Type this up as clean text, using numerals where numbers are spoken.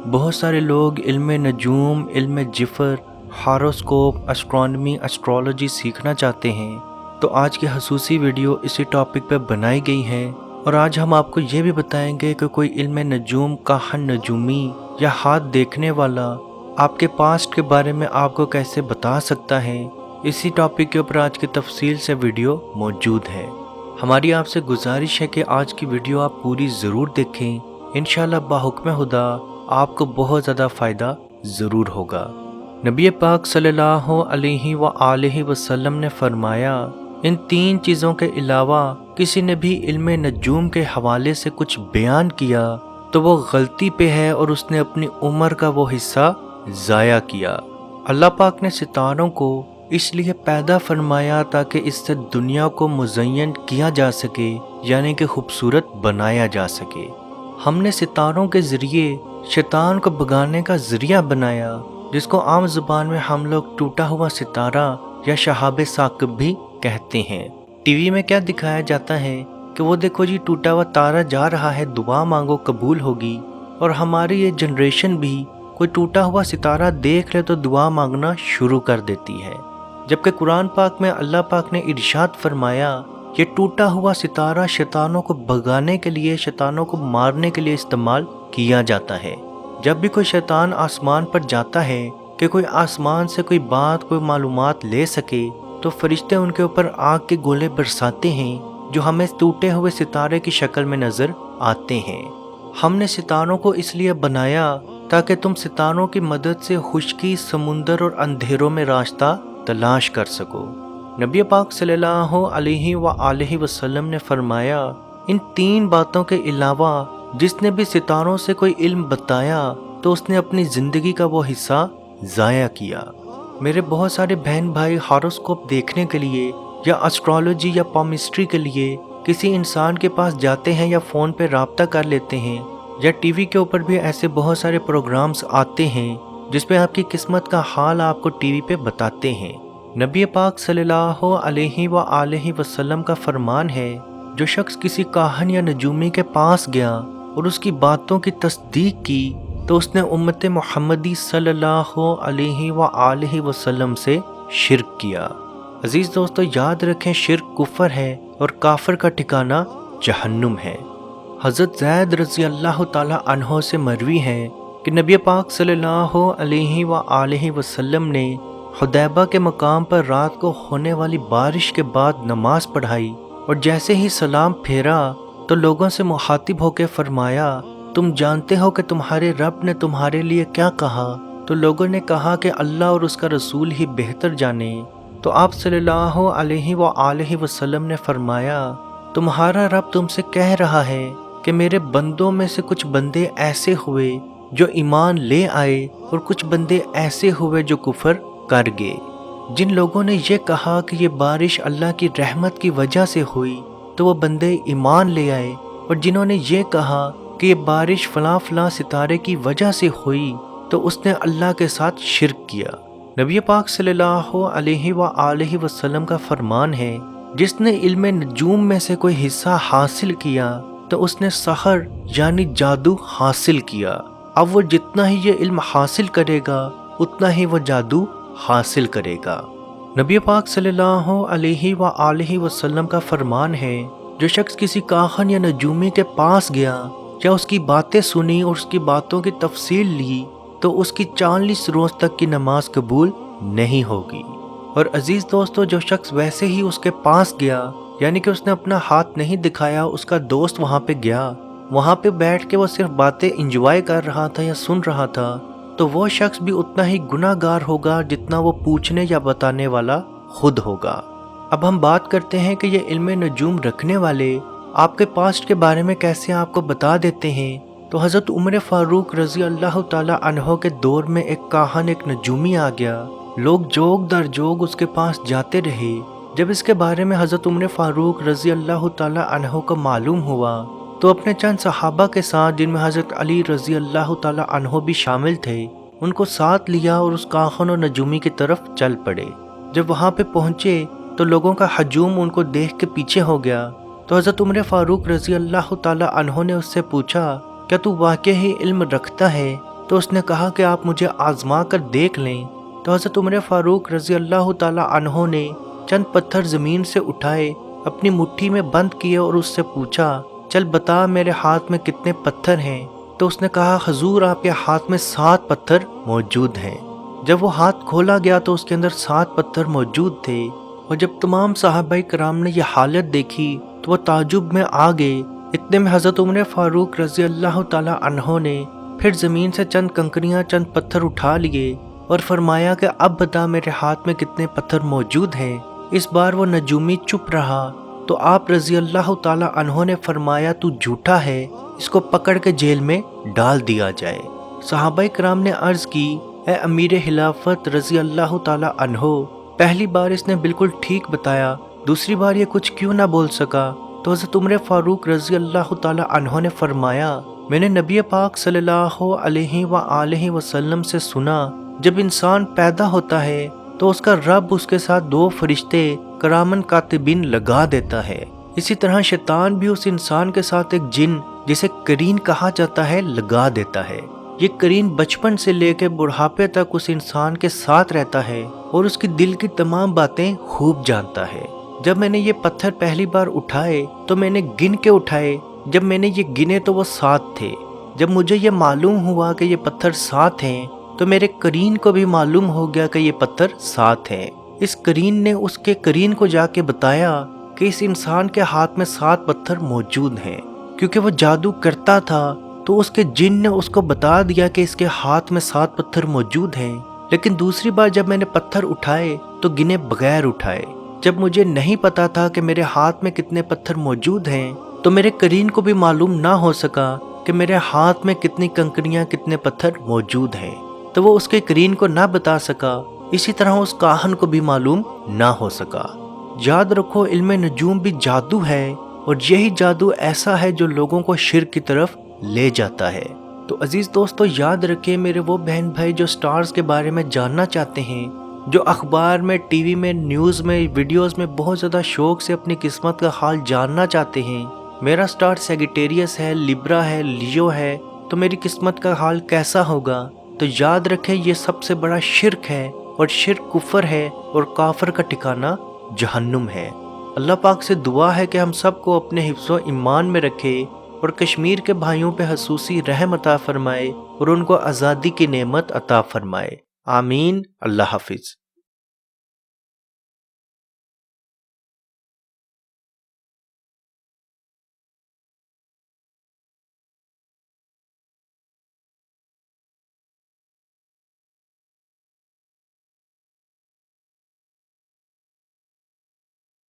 بہت سارے لوگ علم نجوم، علم جفر، ہاروسکوپ، اسٹرانومی، اسٹرالوجی سیکھنا چاہتے ہیں، تو آج کی خصوصی ویڈیو اسی ٹاپک پہ بنائی گئی ہے، اور آج ہم آپ کو یہ بھی بتائیں گے کہ کوئی علم نجوم، کاہن نجومی یا ہاتھ دیکھنے والا آپ کے پاسٹ کے بارے میں آپ کو کیسے بتا سکتا ہے۔ اسی ٹاپک کے اوپر آج کی تفصیل سے ویڈیو موجود ہے۔ ہماری آپ سے گزارش ہے کہ آج کی ویڈیو آپ پوری ضرور دیکھیں، انشاءاللہ بحکم خدا آپ کو بہت زیادہ فائدہ ضرور ہوگا۔ نبی پاک صلی اللہ علیہ وآلہ وسلم نے فرمایا، ان تین چیزوں کے علاوہ کسی نے بھی علم نجوم کے حوالے سے کچھ بیان کیا تو وہ غلطی پہ ہے اور اس نے اپنی عمر کا وہ حصہ ضائع کیا۔ اللہ پاک نے ستاروں کو اس لیے پیدا فرمایا تاکہ اس سے دنیا کو مزین کیا جا سکے، یعنی کہ خوبصورت بنایا جا سکے۔ ہم نے ستاروں کے ذریعے شیطان کو بھگانے کا ذریعہ بنایا، جس کو عام زبان میں ہم لوگ ٹوٹا ہوا ستارہ یا شہاب ثاقب بھی کہتے ہیں۔ ٹی وی میں کیا دکھایا جاتا ہے کہ وہ دیکھو جی ٹوٹا ہوا تارا جا رہا ہے، دعا مانگو قبول ہوگی، اور ہماری یہ جنریشن بھی کوئی ٹوٹا ہوا ستارہ دیکھ لے تو دعا مانگنا شروع کر دیتی ہے، جبکہ قرآن پاک میں اللہ پاک نے ارشاد فرمایا یہ ٹوٹا ہوا ستارہ شیطانوں کو بھگانے کے لیے، شیطانوں کو مارنے کے لیے استعمال کیا جاتا ہے۔ جب بھی کوئی شیطان آسمان پر جاتا ہے کہ کوئی آسمان سے کوئی بات، کوئی معلومات لے سکے، تو فرشتے ان کے اوپر آگ کے گولے برساتے ہیں جو ہمیں ٹوٹے ہوئے ستارے کی شکل میں نظر آتے ہیں۔ ہم نے ستاروں کو اس لیے بنایا تاکہ تم ستاروں کی مدد سے خشکی، سمندر اور اندھیروں میں راستہ تلاش کر سکو۔ نبی پاک صلی اللہ علیہ وآلہ وسلم نے فرمایا، ان تین باتوں کے علاوہ جس نے بھی ستاروں سے کوئی علم بتایا تو اس نے اپنی زندگی کا وہ حصہ ضائع کیا۔ میرے بہت سارے بہن بھائی ہاروسکوپ دیکھنے کے لیے یا اسٹرالوجی یا پامسٹری کے لیے کسی انسان کے پاس جاتے ہیں یا فون پہ رابطہ کر لیتے ہیں، یا ٹی وی کے اوپر بھی ایسے بہت سارے پروگرامز آتے ہیں جس پہ آپ کی قسمت کا حال آپ کو ٹی وی پہ بتاتے ہیں۔ نبی پاک صلی اللہ علیہ وآلہ وسلم کا فرمان ہے، جو شخص کسی کاہن یا نجومی کے پاس گیا اور اس کی باتوں کی تصدیق کی تو اس نے امت محمدی صلی اللہ علیہ وآلہ وسلم سے شرک کیا۔ عزیز دوستو، یاد رکھیں شرک کفر ہے اور کافر کا ٹھکانہ جہنم ہے۔ حضرت زید رضی اللہ تعالی عنہ سے مروی ہے کہ نبی پاک صلی اللہ علیہ وآلہ وسلم نے حدیبہ کے مقام پر رات کو ہونے والی بارش کے بعد نماز پڑھائی، اور جیسے ہی سلام پھیرا تو لوگوں سے مخاطب ہو کے فرمایا، تم جانتے ہو کہ تمہارے رب نے تمہارے لیے کیا کہا؟ تو لوگوں نے کہا کہ اللہ اور اس کا رسول ہی بہتر جانے۔ تو آپ صلی اللہ علیہ وآلہ وسلم نے فرمایا، تمہارا رب تم سے کہہ رہا ہے کہ میرے بندوں میں سے کچھ بندے ایسے ہوئے جو ایمان لے آئے اور کچھ بندے ایسے ہوئے جو کفر کر گئے۔ جن لوگوں نے یہ کہا کہ یہ بارش اللہ کی رحمت کی وجہ سے ہوئی تو وہ بندے ایمان لے آئے، اور جنہوں نے یہ کہا کہ یہ بارش فلاں فلاں ستارے کی وجہ سے ہوئی تو اس نے اللہ کے ساتھ شرک کیا۔ نبی پاک صلی اللہ علیہ وآلہ وسلم کا فرمان ہے، جس نے علم نجوم میں سے کوئی حصہ حاصل کیا تو اس نے سحر یعنی جادو حاصل کیا۔ اب وہ جتنا ہی یہ علم حاصل کرے گا اتنا ہی وہ جادو حاصل کرے گا۔ نبی پاک صلی اللہ علیہ وآلہ وسلم کا فرمان ہے، جو شخص کسی کاہن یا نجومی کے پاس گیا یا اس کی باتیں سنی اور اس کی باتوں کی تفصیل لی تو اس کی 40 روز تک کی نماز قبول نہیں ہوگی۔ اور عزیز دوستو، جو شخص ویسے ہی اس کے پاس گیا، یعنی کہ اس نے اپنا ہاتھ نہیں دکھایا، اس کا دوست وہاں پہ گیا، وہاں پہ بیٹھ کے وہ صرف باتیں انجوائے کر رہا تھا یا سن رہا تھا، تو وہ شخص بھی اتنا ہی گناہ گار ہوگا جتنا وہ پوچھنے یا بتانے والا خود ہوگا۔ اب ہم بات کرتے ہیں کہ یہ علم نجوم رکھنے والے آپ کے پاسٹ کے بارے میں کیسے آپ کو بتا دیتے ہیں۔ تو حضرت عمر فاروق رضی اللہ تعالی عنہ کے دور میں ایک کاہن، ایک نجومی آ گیا، لوگ جوگ در جوگ اس کے پاس جاتے رہے۔ جب اس کے بارے میں حضرت عمر فاروق رضی اللہ تعالی عنہ کو معلوم ہوا تو اپنے چند صحابہ کے ساتھ، جن میں حضرت علی رضی اللہ تعالی عنہ بھی شامل تھے، ان کو ساتھ لیا اور اس کاہن و نجومی کی طرف چل پڑے۔ جب وہاں پہ پہنچے تو لوگوں کا ہجوم ان کو دیکھ کے پیچھے ہو گیا، تو حضرت عمر فاروق رضی اللہ تعالی عنہ نے اس سے پوچھا، کیا تو واقعی علم رکھتا ہے تو اس نے کہا کہ آپ مجھے آزما کر دیکھ لیں۔ تو حضرت عمر فاروق رضی اللہ تعالی عنہ نے چند پتھر زمین سے اٹھائے، اپنی مٹھی میں بند کیے اور اس سے پوچھا، چل بتا میرے ہاتھ میں کتنے پتھر ہیں؟ تو اس نے کہا، حضور آپ کے ہاتھ میں 7 پتھر موجود ہیں۔ جب وہ ہاتھ کھولا گیا تو اس کے اندر 7 پتھر موجود تھے، اور جب تمام صحابہ کرام نے یہ حالت دیکھی تو وہ تعجب میں آ گئے۔ اتنے میں حضرت عمر فاروق رضی اللہ تعالی عنہ نے پھر زمین سے چند کنکریاں، چند پتھر اٹھا لیے اور فرمایا کہ اب بتا میرے ہاتھ میں کتنے پتھر موجود ہیں۔ اس بار وہ نجومی چپ رہا تو آپ رضی اللہ تعالی عنہ نے فرمایا، تو جھوٹا ہے، اس کو پکڑ کے جیل میں ڈال دیا جائے۔ صحابہ کرام نے عرض کی، اے امیر خلافت رضی اللہ تعالی عنہ، پہلی بار اس نے بالکل ٹھیک بتایا، دوسری بار یہ کچھ کیوں نہ بول سکا؟ تو حضرت عمر فاروق رضی اللہ تعالی عنہ نے فرمایا، میں نے نبی پاک صلی اللہ علیہ وآلہ وسلم سے سنا، جب انسان پیدا ہوتا ہے تو اس کا رب اس کے ساتھ 2 فرشتے کرامن کاتبین لگا دیتا ہے۔ اسی طرح شیطان بھی اس انسان کے ساتھ ایک جن جسے کرین کہا جاتا ہے لگا دیتا ہے۔ یہ کرین بچپن سے لے کے بڑھاپے تک اس انسان کے ساتھ رہتا ہے اور اس کی دل کی تمام باتیں خوب جانتا ہے۔ جب میں نے یہ پتھر پہلی بار اٹھائے تو میں نے گن کے اٹھائے، جب میں نے یہ گنے تو وہ 7 تھے۔ جب مجھے یہ معلوم ہوا کہ یہ پتھر 7 ہیں تو میرے کرین کو بھی معلوم ہو گیا کہ یہ پتھر 7 ہیں۔ اس کرین نے اس کے کرین کو جا کے بتایا کہ اس انسان کے ہاتھ میں 7 پتھر موجود ہیں۔ کیونکہ وہ جادو کرتا تھا تو اس کے جن نے اس کو بتا دیا کہ اس کے ہاتھ میں 7 پتھر موجود ہیں۔ لیکن دوسری بار جب میں نے پتھر اٹھائے تو گنے بغیر اٹھائے۔ جب مجھے نہیں پتا تھا کہ میرے ہاتھ میں کتنے پتھر موجود ہیں تو میرے کرین کو بھی معلوم نہ ہو سکا کہ میرے ہاتھ میں کتنی کنکریاں، کتنے پتھر موجود ہیں، تو وہ اس کے کرین کو نہ بتا سکا۔ اسی طرح اس کاہن کو بھی معلوم نہ ہو سکا۔ یاد رکھو، علم نجوم بھی جادو ہے، اور یہی جادو ایسا ہے جو لوگوں کو شرک کی طرف لے جاتا ہے۔ تو عزیز دوستو، یاد رکھیں میرے وہ بہن بھائی جو سٹارز کے بارے میں جاننا چاہتے ہیں، جو اخبار میں، ٹی وی میں، نیوز میں، ویڈیوز میں بہت زیادہ شوق سے اپنی قسمت کا حال جاننا چاہتے ہیں، میرا سٹار سیگیٹیریس ہے، لیبرا ہے، لیو ہے، تو میری قسمت کا حال کیسا ہوگا؟ تو یاد رکھیں یہ سب سے بڑا شرک ہے، اور شرک کفر ہے، اور کافر کا ٹھکانہ جہنم ہے۔ اللہ پاک سے دعا ہے کہ ہم سب کو اپنے حفظ و ایمان میں رکھے، اور کشمیر کے بھائیوں پہ خصوصی رحم عطا فرمائے، اور ان کو آزادی کی نعمت عطا فرمائے۔ آمین۔ اللہ حافظ۔